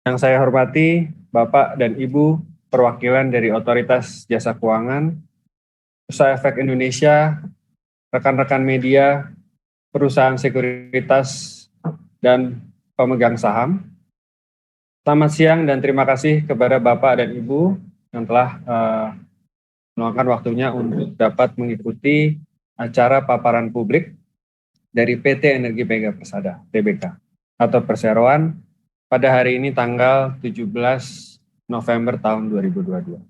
Yang saya hormati Bapak dan Ibu perwakilan dari Otoritas Jasa Keuangan, Bursa Efek Indonesia, rekan-rekan media, perusahaan sekuritas, dan pemegang saham. Selamat siang dan terima kasih kepada Bapak dan Ibu yang telah meluangkan waktunya untuk dapat mengikuti acara paparan publik dari PT Energi Mega Persada, TBK, atau perseroan pada hari ini tanggal 17 November tahun 2022.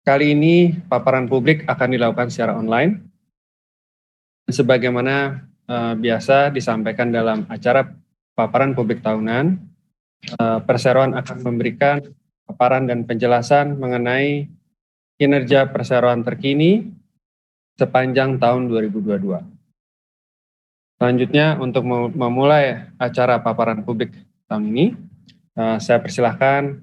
Kali ini paparan publik akan dilakukan secara online. Sebagaimana biasa disampaikan dalam acara paparan publik tahunan, perseroan akan memberikan paparan dan penjelasan mengenai kinerja perseroan terkini sepanjang tahun 2022. Selanjutnya, untuk memulai acara paparan publik tahun ini, saya persilahkan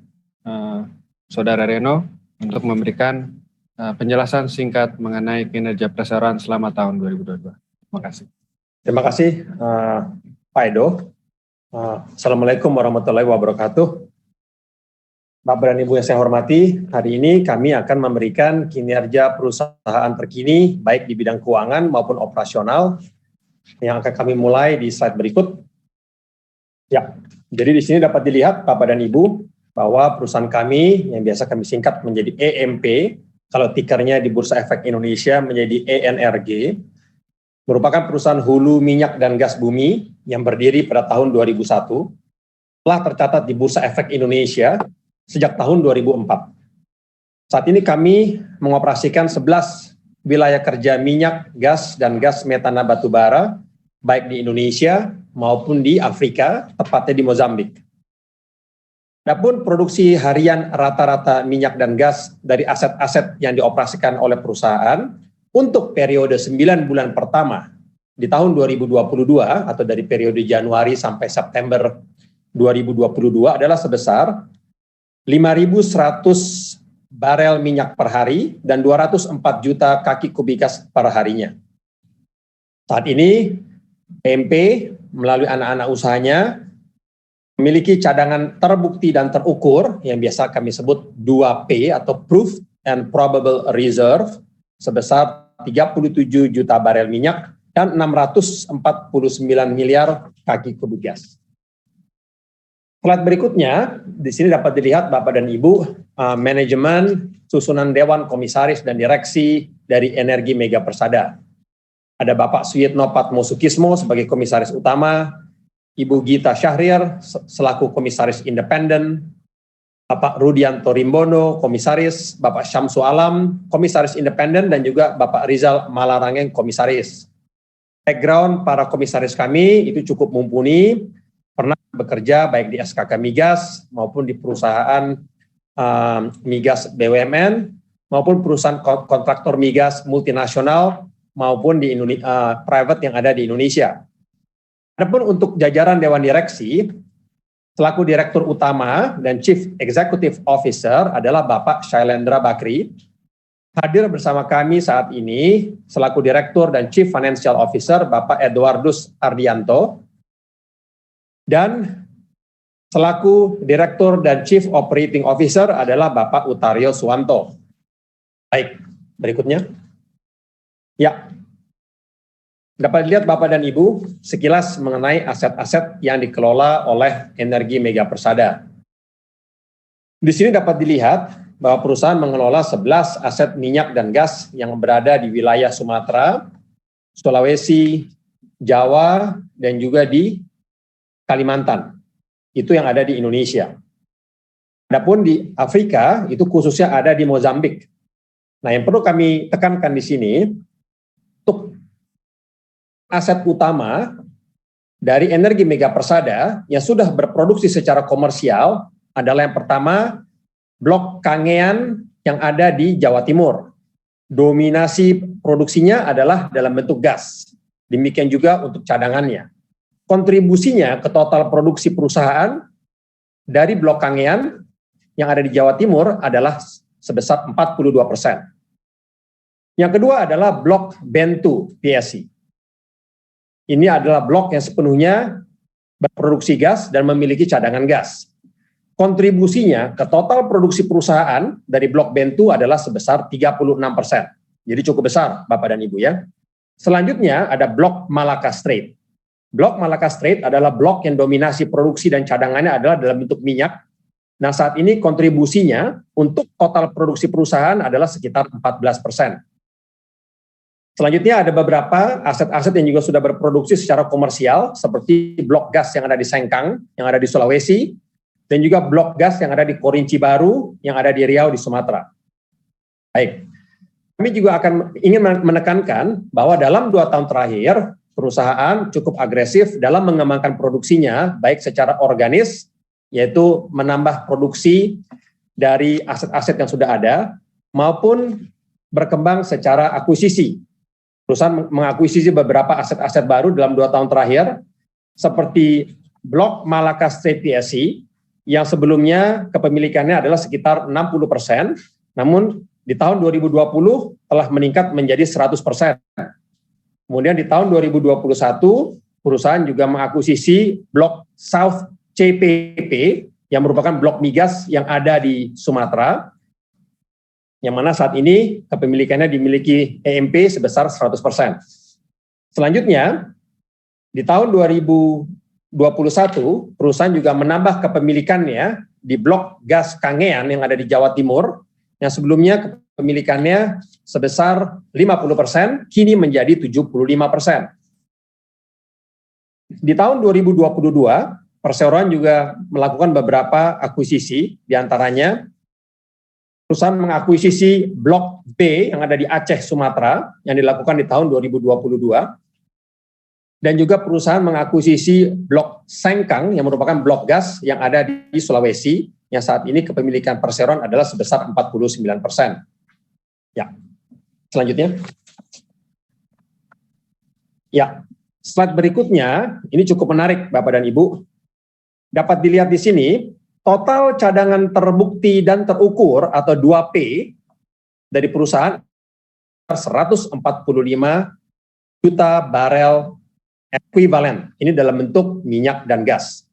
Saudara Reno untuk memberikan penjelasan singkat mengenai kinerja perseroan selama tahun 2022. Terima kasih. Terima kasih, Pak Edo. Assalamualaikum warahmatullahi wabarakatuh. Bapak dan Ibu yang saya hormati, hari ini kami akan memberikan kinerja perusahaan terkini, baik di bidang keuangan maupun operasional, yang akan kami mulai di slide berikut. Ya, jadi di sini dapat dilihat Bapak dan Ibu bahwa perusahaan kami yang biasa kami singkat menjadi EMP, kalau tikernya di Bursa Efek Indonesia menjadi ENRG, merupakan perusahaan hulu minyak dan gas bumi yang berdiri pada tahun 2001, telah tercatat di Bursa Efek Indonesia sejak tahun 2004. Saat ini kami mengoperasikan 11 wilayah kerja minyak, gas, dan gas metana batubara, baik di Indonesia maupun di Afrika, tepatnya di Mozambik. Adapun produksi harian rata-rata minyak dan gas dari aset-aset yang dioperasikan oleh perusahaan untuk periode 9 bulan pertama di tahun 2022 atau dari periode Januari sampai September 2022 adalah sebesar 5.100 barel minyak per hari dan 204 juta kaki kubik gas per harinya. Saat ini EMP melalui anak-anak usahanya memiliki cadangan terbukti dan terukur yang biasa kami sebut 2P atau Proved and Probable Reserve sebesar 37 juta barel minyak dan 649 miliar kaki kubik gas. Slide berikutnya, di sini dapat dilihat Bapak dan Ibu, manajemen, susunan Dewan Komisaris dan Direksi dari Energi Mega Persada. Ada Bapak Suyitno Patmosukismo sebagai Komisaris Utama, Ibu Gita Syahrir selaku Komisaris Independen, Bapak Rudianto Rimbono, Komisaris, Bapak Syamsu Alam, Komisaris Independen, dan juga Bapak Rizal Malarangeng, Komisaris. Background para komisaris kami itu cukup mumpuni, pernah bekerja baik di SKK Migas maupun di perusahaan migas BUMN maupun perusahaan kontraktor migas multinasional maupun di private yang ada di Indonesia. Adapun untuk jajaran Dewan Direksi, selaku Direktur Utama dan Chief Executive Officer adalah Bapak Shailendra Bakri. Hadir bersama kami saat ini selaku Direktur dan Chief Financial Officer Bapak Edwardus Ardianto. Dan selaku Direktur dan Chief Operating Officer adalah Bapak Utario Suwanto. Baik, berikutnya. Ya, dapat dilihat Bapak dan Ibu sekilas mengenai aset-aset yang dikelola oleh Energi Mega Persada. Di sini dapat dilihat bahwa perusahaan mengelola 11 aset minyak dan gas yang berada di wilayah Sumatera, Sulawesi, Jawa, dan juga di Kalimantan, itu yang ada di Indonesia. Adapun di Afrika, itu khususnya ada di Mozambik. Nah, yang perlu kami tekankan di sini, untuk aset utama dari Energi Mega Persada yang sudah berproduksi secara komersial adalah yang pertama, Blok Kangean yang ada di Jawa Timur. Dominasi produksinya adalah dalam bentuk gas. Demikian juga untuk cadangannya. Kontribusinya ke total produksi perusahaan dari Blok Kangean yang ada di Jawa Timur adalah sebesar 42%. Yang kedua adalah Blok Bentu PSC. Ini adalah blok yang sepenuhnya berproduksi gas dan memiliki cadangan gas. Kontribusinya ke total produksi perusahaan dari blok Bentu adalah sebesar 36%. Jadi cukup besar, Bapak dan Ibu ya. Selanjutnya ada blok Malacca Strait. Blok Malacca Strait adalah blok yang dominasi produksi dan cadangannya adalah dalam bentuk minyak. Nah, saat ini kontribusinya untuk total produksi perusahaan adalah sekitar 14%. Selanjutnya ada beberapa aset-aset yang juga sudah berproduksi secara komersial, seperti blok gas yang ada di Sengkang, yang ada di Sulawesi, dan juga blok gas yang ada di Korinci Baru, yang ada di Riau di Sumatera. Baik, kami juga ingin menekankan bahwa dalam 2 tahun terakhir, perusahaan cukup agresif dalam mengembangkan produksinya, baik secara organis, yaitu menambah produksi dari aset-aset yang sudah ada, maupun berkembang secara akuisisi. Perusahaan mengakuisisi beberapa aset-aset baru dalam 2 tahun terakhir, seperti blok Malacca Strait PSC, yang sebelumnya kepemilikannya adalah sekitar 60%, namun di tahun 2020 telah meningkat menjadi 100%. Kemudian di tahun 2021, perusahaan juga mengakuisisi blok South CPP, yang merupakan blok migas yang ada di Sumatera, yang mana saat ini kepemilikannya dimiliki EMP sebesar 100%. Selanjutnya, di tahun 2021, perusahaan juga menambah kepemilikannya di blok gas Kangean yang ada di Jawa Timur, yang sebelumnya kepemilikannya sebesar 50%, kini menjadi 75%. Di tahun 2022, perseroan juga melakukan beberapa akuisisi, diantaranya perusahaan mengakuisisi blok B yang ada di Aceh, Sumatera, yang dilakukan di tahun 2022, dan juga perusahaan mengakuisisi blok Sengkang yang merupakan blok gas yang ada di Sulawesi, yang saat ini kepemilikan perseroan adalah sebesar 49%. Ya, selanjutnya. Ya, slide berikutnya, ini cukup menarik Bapak dan Ibu. Dapat dilihat di sini, total cadangan terbukti dan terukur atau 2P dari perusahaan 145 juta barel ekuivalen. Ini dalam bentuk minyak dan gas.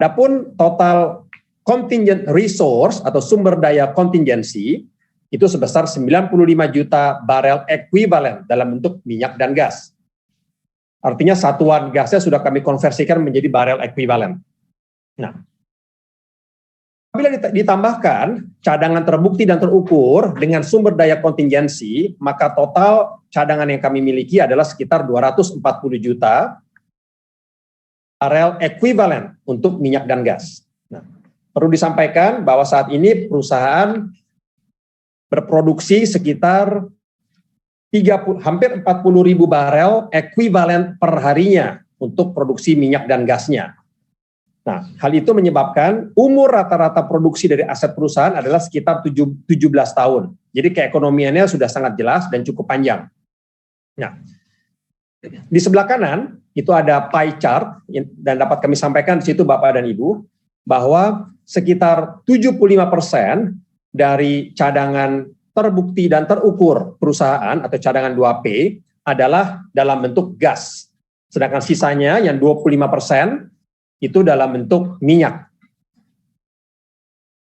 Adapun total contingent resource atau sumber daya kontingensi itu sebesar 95 juta barel ekuivalen dalam bentuk minyak dan gas. Artinya satuan gasnya sudah kami konversikan menjadi barel ekuivalen. Nah, apabila ditambahkan cadangan terbukti dan terukur dengan sumber daya kontingensi, maka total cadangan yang kami miliki adalah sekitar 240 juta barel ekuivalen untuk minyak dan gas. Nah, perlu disampaikan bahwa saat ini perusahaan berproduksi sekitar hampir 40 ribu barel ekuivalen per harinya untuk produksi minyak dan gasnya. Nah, hal itu menyebabkan umur rata-rata produksi dari aset perusahaan adalah sekitar 17 tahun. Jadi keekonomiannya sudah sangat jelas dan cukup panjang. Nah, di sebelah kanan itu ada pie chart dan dapat kami sampaikan di situ Bapak dan Ibu bahwa sekitar 75% dari cadangan terbukti dan terukur perusahaan atau cadangan 2P adalah dalam bentuk gas. Sedangkan sisanya yang 25% itu dalam bentuk minyak.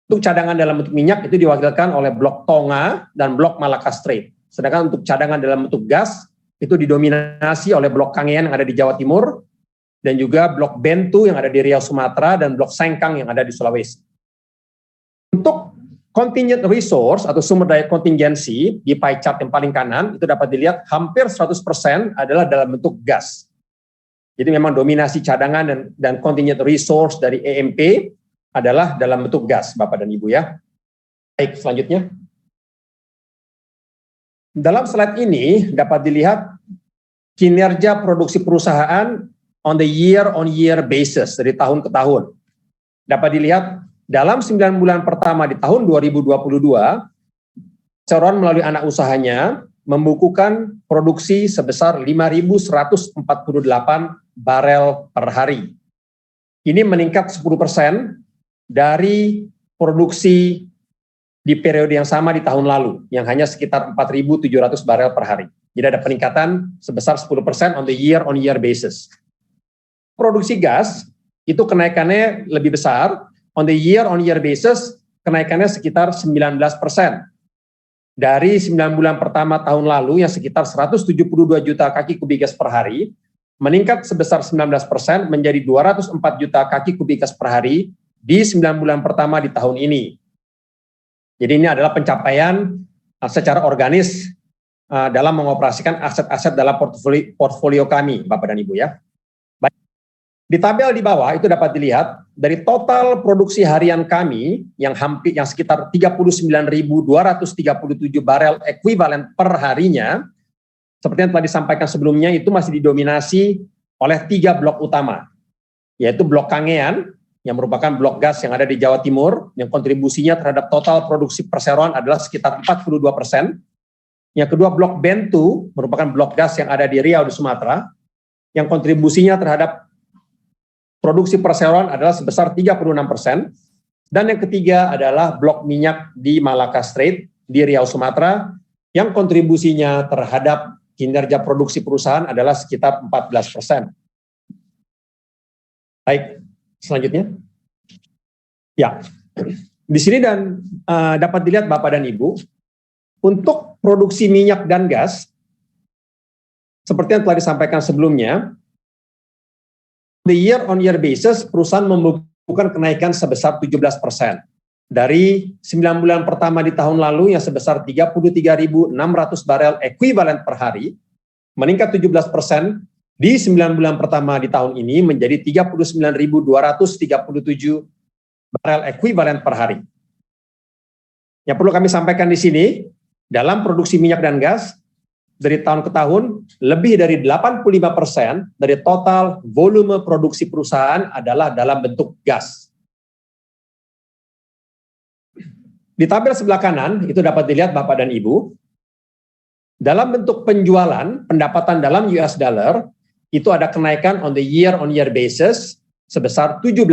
Untuk cadangan dalam bentuk minyak itu diwakilkan oleh blok Tonga dan blok Malacca Strait. Sedangkan untuk cadangan dalam bentuk gas itu didominasi oleh blok Kangean yang ada di Jawa Timur dan juga blok Bentu yang ada di Riau, Sumatera, dan blok Sengkang yang ada di Sulawesi. Untuk contingent resource atau sumber daya kontingensi di pie chart yang paling kanan itu dapat dilihat hampir 100% adalah dalam bentuk gas. Jadi memang dominasi cadangan dan contingent resource dari EMP adalah dalam bentuk gas, Bapak dan Ibu ya. Baik, selanjutnya. Dalam slide ini dapat dilihat kinerja produksi perusahaan on the year-on-year basis dari tahun ke tahun. Dapat dilihat dalam 9 bulan pertama di tahun 2022, perseroan melalui anak usahanya membukukan produksi sebesar 5.148 barel per hari. Ini meningkat 10% dari produksi di periode yang sama di tahun lalu, yang hanya sekitar 4.700 barel per hari. Jadi ada peningkatan sebesar 10% on the year-on-year basis. Produksi gas itu kenaikannya lebih besar. On the year-on-year basis, kenaikannya sekitar 19%. Dari 9 bulan pertama tahun lalu yang sekitar 172 juta kaki kubik gas per hari, meningkat sebesar 19% menjadi 204 juta kaki kubik gas per hari di 9 bulan pertama di tahun ini. Jadi ini adalah pencapaian secara organis dalam mengoperasikan aset-aset dalam portfolio kami, Bapak dan Ibu ya. Di tabel di bawah itu dapat dilihat dari total produksi harian kami yang sekitar 39.237 barel ekuivalen per harinya, seperti yang telah disampaikan sebelumnya, itu masih didominasi oleh 3 blok utama, yaitu blok Kangean yang merupakan blok gas yang ada di Jawa Timur, yang kontribusinya terhadap total produksi perseroan adalah sekitar 42%. Yang kedua blok Bentu merupakan blok gas yang ada di Riau di Sumatera, yang kontribusinya terhadap produksi perseroan adalah sebesar 36%, dan yang ketiga adalah blok minyak di Malaka Strait di Riau, Sumatera, yang kontribusinya terhadap kinerja produksi perusahaan adalah sekitar 14%. Baik, selanjutnya. Ya, di sini dan dapat dilihat Bapak dan Ibu, untuk produksi minyak dan gas, seperti yang telah disampaikan sebelumnya, the year-on-year basis, perusahaan membukukan kenaikan sebesar 17%. Dari 9 bulan pertama di tahun lalu yang sebesar 33.600 barel ekuivalen per hari, meningkat 17%, di 9 bulan pertama di tahun ini menjadi 39.237 barel ekuivalen per hari. Yang perlu kami sampaikan di sini, dalam produksi minyak dan gas, dari tahun ke tahun, lebih dari 85% dari total volume produksi perusahaan adalah dalam bentuk gas. Di tabel sebelah kanan, itu dapat dilihat Bapak dan Ibu, dalam bentuk penjualan, pendapatan dalam US dollar, itu ada kenaikan on the year-on-year basis sebesar 17%.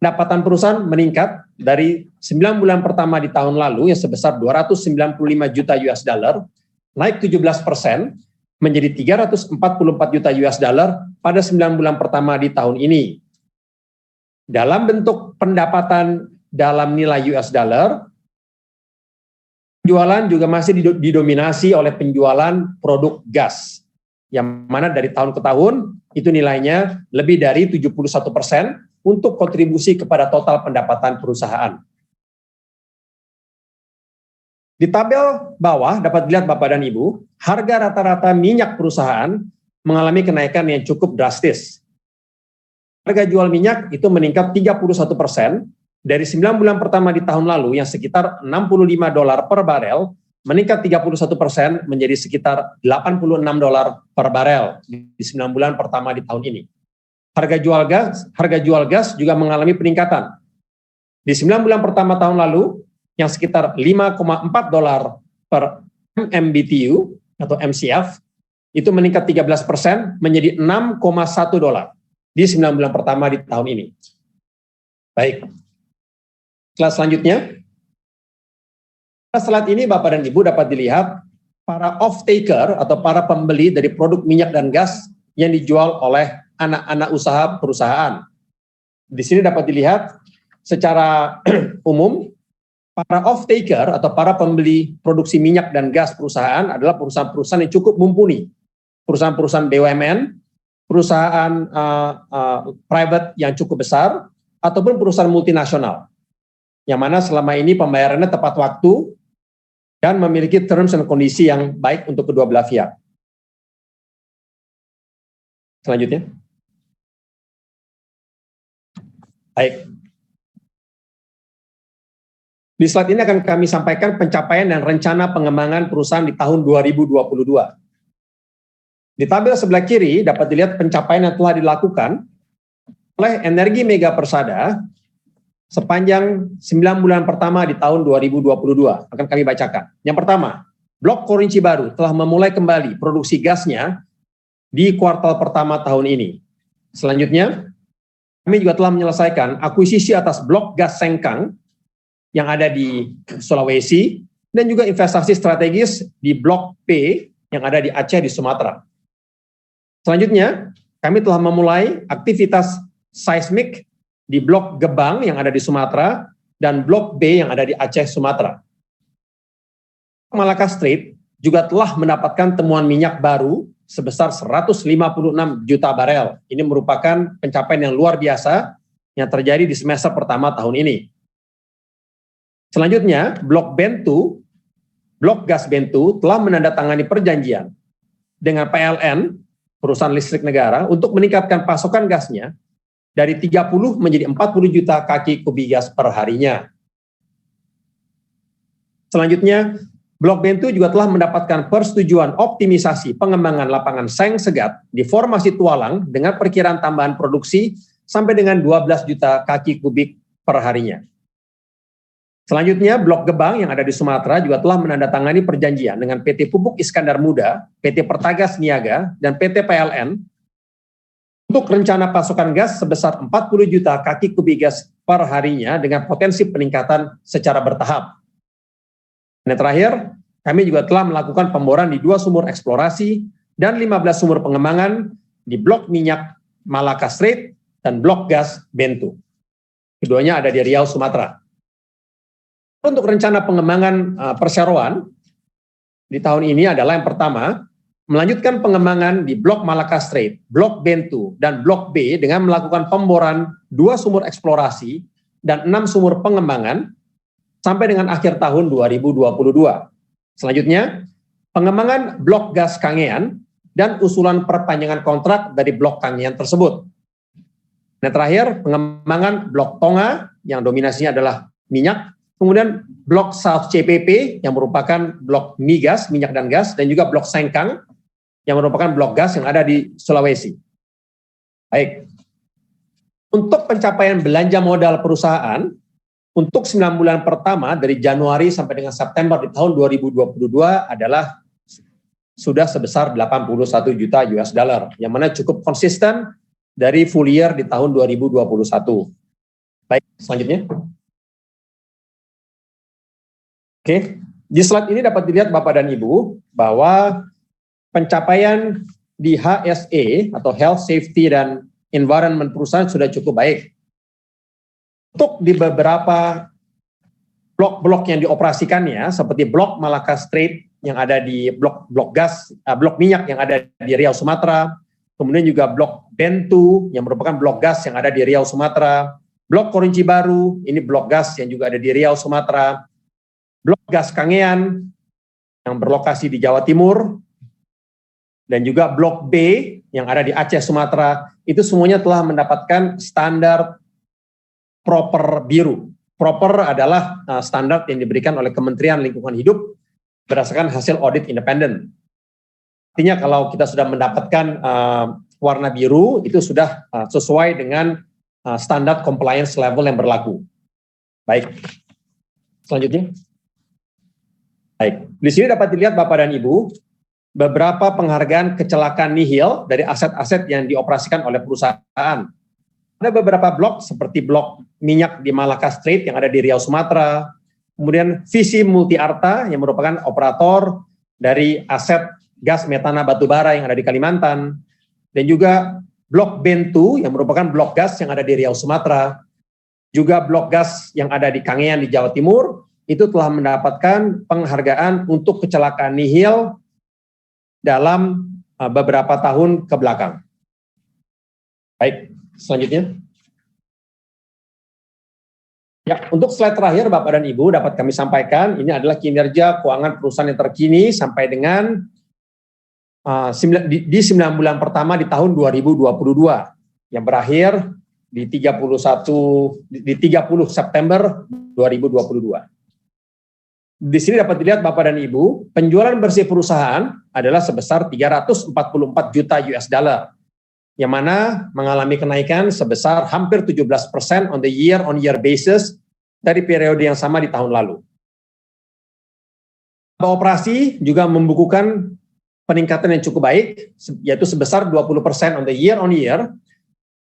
Pendapatan perusahaan meningkat dari 9 bulan pertama di tahun lalu yang sebesar 295 juta US dollar, naik 17% menjadi 344 juta US dollar pada 9 bulan pertama di tahun ini. Dalam bentuk pendapatan dalam nilai US dollar, penjualan juga masih didominasi oleh penjualan produk gas, yang mana dari tahun ke tahun itu nilainya lebih dari 71% untuk kontribusi kepada total pendapatan perusahaan. Di tabel bawah dapat dilihat Bapak dan Ibu, harga rata-rata minyak perusahaan mengalami kenaikan yang cukup drastis. Harga jual minyak itu meningkat 31% dari 9 bulan pertama di tahun lalu yang sekitar $65 per barel, meningkat 31% menjadi sekitar $86 per barel di 9 bulan pertama di tahun ini. Harga jual gas juga mengalami peningkatan. Di 9 bulan pertama tahun lalu, yang sekitar $5,4 per MMBTU atau MCF, itu meningkat 13% menjadi $6,1 di 9 bulan pertama di tahun ini. Baik. Slide selanjutnya. Slide ini Bapak dan Ibu dapat dilihat para off-taker atau para pembeli dari produk minyak dan gas yang dijual oleh anak-anak usaha perusahaan. Di sini dapat dilihat secara umum, para off-taker atau para pembeli produksi minyak dan gas perusahaan adalah perusahaan-perusahaan yang cukup mumpuni. Perusahaan-perusahaan BUMN, perusahaan private yang cukup besar, ataupun perusahaan multinasional. Yang mana selama ini pembayarannya tepat waktu dan memiliki terms and kondisi yang baik untuk kedua belah pihak. Selanjutnya. Baik. Di slide ini akan kami sampaikan pencapaian dan rencana pengembangan perusahaan di tahun 2022. Di tabel sebelah kiri dapat dilihat pencapaian yang telah dilakukan oleh Energi Mega Persada sepanjang 9 bulan pertama di tahun 2022. Akan kami bacakan. Yang pertama, Blok Korinci Baru telah memulai kembali produksi gasnya di kuartal pertama tahun ini. Selanjutnya, kami juga telah menyelesaikan akuisisi atas Blok Gas Sengkang yang ada di Sulawesi, dan juga investasi strategis di Blok P yang ada di Aceh di Sumatera. Selanjutnya, kami telah memulai aktivitas seismik di Blok Gebang yang ada di Sumatera dan Blok B yang ada di Aceh, Sumatera. Malaka Strait juga telah mendapatkan temuan minyak baru sebesar 156 juta barel. Ini merupakan pencapaian yang luar biasa yang terjadi di semester pertama tahun ini. Selanjutnya, Blok Bentu, Blok Gas Bentu telah menandatangani perjanjian dengan PLN, perusahaan listrik negara, untuk meningkatkan pasokan gasnya dari 30 menjadi 40 juta kaki kubik gas per harinya. Selanjutnya, Blok Bentu juga telah mendapatkan persetujuan optimisasi pengembangan lapangan seng segat di formasi Tualang dengan perkiraan tambahan produksi sampai dengan 12 juta kaki kubik per harinya. Selanjutnya, Blok Gebang yang ada di Sumatera juga telah menandatangani perjanjian dengan PT Pupuk Iskandar Muda, PT Pertagas Niaga, dan PT PLN untuk rencana pasokan gas sebesar 40 juta kaki kubik gas per harinya dengan potensi peningkatan secara bertahap. Dan terakhir, kami juga telah melakukan pemboran di 2 sumur eksplorasi dan 15 sumur pengembangan di Blok Minyak Malaka Strait dan Blok Gas Bentu. Keduanya ada di Riau, Sumatera. Untuk rencana pengembangan perseroan di tahun ini adalah yang pertama, melanjutkan pengembangan di Blok Malaka Strait, Blok Bentu, dan Blok B dengan melakukan pemboran 2 sumur eksplorasi dan 6 sumur pengembangan sampai dengan akhir tahun 2022. Selanjutnya, pengembangan Blok Gas Kangean dan usulan perpanjangan kontrak dari Blok Kangean tersebut. Dan terakhir, pengembangan Blok Tonga yang dominasinya adalah minyak, kemudian Blok South CPP yang merupakan blok migas, minyak dan gas, dan juga Blok Sengkang yang merupakan blok gas yang ada di Sulawesi. Baik, untuk pencapaian belanja modal perusahaan, untuk 9 bulan pertama dari Januari sampai dengan September di tahun 2022 adalah sudah sebesar 81 juta US dollar, yang mana cukup konsisten dari full year di tahun 2021. Baik, selanjutnya. Oke, di slide ini dapat dilihat Bapak dan Ibu bahwa pencapaian di HSE atau Health, Safety, dan Environment perusahaan sudah cukup baik. Untuk di beberapa blok-blok yang dioperasikannya, seperti Blok Malaka Strait yang ada di blok gas, blok minyak yang ada di Riau, Sumatera, kemudian juga Blok Bentu yang merupakan blok gas yang ada di Riau, Sumatera, Blok Korinci Baru, ini blok gas yang juga ada di Riau, Sumatera, Blok Gas Kangean yang berlokasi di Jawa Timur, dan juga Blok B yang ada di Aceh, Sumatera, itu semuanya telah mendapatkan standar proper biru. Proper adalah standar yang diberikan oleh Kementerian Lingkungan Hidup berdasarkan hasil audit independen. Artinya kalau kita sudah mendapatkan warna biru, itu sudah sesuai dengan standar compliance level yang berlaku. Baik, selanjutnya. Baik, di sini dapat dilihat Bapak dan Ibu, beberapa penghargaan kecelakaan nihil dari aset-aset yang dioperasikan oleh perusahaan. Ada beberapa blok seperti blok minyak di Malaka Strait yang ada di Riau, Sumatera, kemudian Visi Multi Arta yang merupakan operator dari aset gas metana batubara yang ada di Kalimantan, dan juga Blok Bentu yang merupakan blok gas yang ada di Riau, Sumatera, juga blok gas yang ada di Kangean di Jawa Timur, itu telah mendapatkan penghargaan untuk kecelakaan nihil dalam beberapa tahun ke belakang. Baik. Selanjutnya. Ya, untuk slide terakhir Bapak dan Ibu dapat kami sampaikan, ini adalah kinerja keuangan perusahaan yang terkini sampai dengan di 9 bulan pertama di tahun 2022 yang berakhir di 30 September 2022. Di sini dapat dilihat Bapak dan Ibu, penjualan bersih perusahaan adalah sebesar 344 juta US dollar. Yang mana mengalami kenaikan sebesar hampir 17% on the year-on-year basis dari periode yang sama di tahun lalu. Operasi juga membukukan peningkatan yang cukup baik, yaitu sebesar 20% on the year-on-year,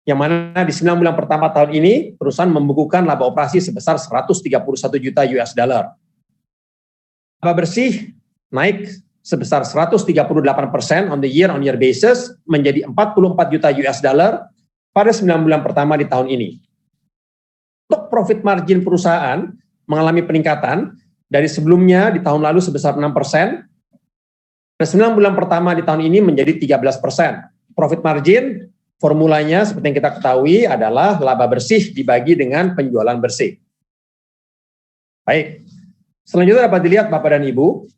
yang mana di 9 bulan pertama tahun ini, perusahaan membukukan laba operasi sebesar 131 juta US dollar. Laba bersih naik sebesar 138% on the year-on-year basis menjadi 44 juta US dollar pada 9 bulan pertama di tahun ini. Untuk profit margin perusahaan mengalami peningkatan dari sebelumnya di tahun lalu sebesar 6%, pada 9 bulan pertama di tahun ini menjadi 13%. Profit margin formulanya seperti yang kita ketahui adalah laba bersih dibagi dengan penjualan bersih. Baik, selanjutnya dapat dilihat Bapak dan Ibu,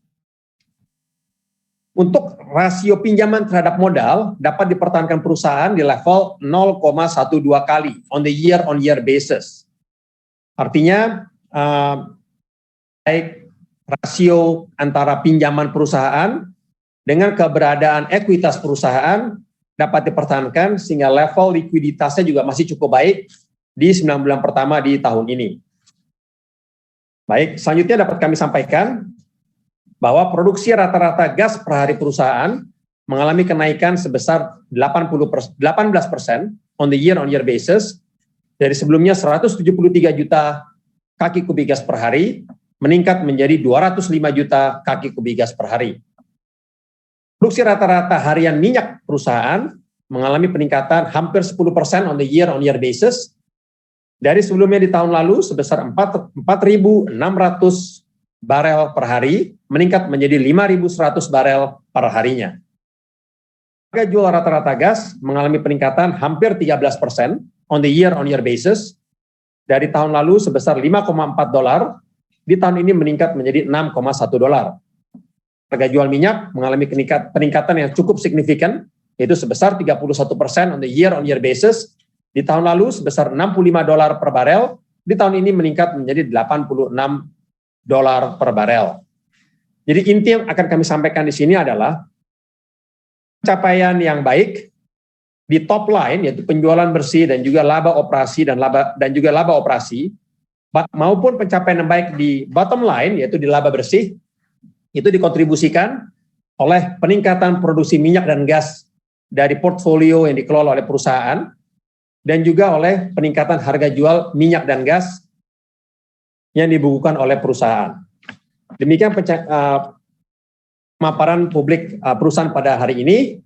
untuk rasio pinjaman terhadap modal dapat dipertahankan perusahaan di level 0,12 kali on the year-on-year basis. Artinya, baik rasio antara pinjaman perusahaan dengan keberadaan ekuitas perusahaan dapat dipertahankan sehingga level likuiditasnya juga masih cukup baik di 9 bulan pertama di tahun ini. Baik, selanjutnya dapat kami sampaikan bahwa produksi rata-rata gas per hari perusahaan mengalami kenaikan sebesar 18% on the year-on-year basis dari sebelumnya 173 juta kaki kubik gas per hari meningkat menjadi 205 juta kaki kubik gas per hari. Produksi rata-rata harian minyak perusahaan mengalami peningkatan hampir 10% on the year-on-year basis dari sebelumnya di tahun lalu sebesar 4.600 barel per hari meningkat menjadi 5.100 barel per harinya. Harga jual rata-rata gas mengalami peningkatan hampir 13% on the year-on-year basis dari tahun lalu sebesar 5,4 dolar, di tahun ini meningkat menjadi 6,1 dolar. Harga jual minyak mengalami peningkatan yang cukup signifikan, yaitu sebesar 31% on the year-on-year basis, di tahun lalu sebesar 65 dolar per barel, di tahun ini meningkat menjadi 86 dolar per barel. Jadi inti yang akan kami sampaikan di sini adalah pencapaian yang baik di top line, yaitu penjualan bersih dan juga laba operasi dan juga laba operasi, maupun pencapaian yang baik di bottom line, yaitu di laba bersih, itu dikontribusikan oleh peningkatan produksi minyak dan gas dari portfolio yang dikelola oleh perusahaan, dan juga oleh peningkatan harga jual minyak dan gas yang dibukukan oleh perusahaan. Demikian pemaparan publik perusahaan pada hari ini.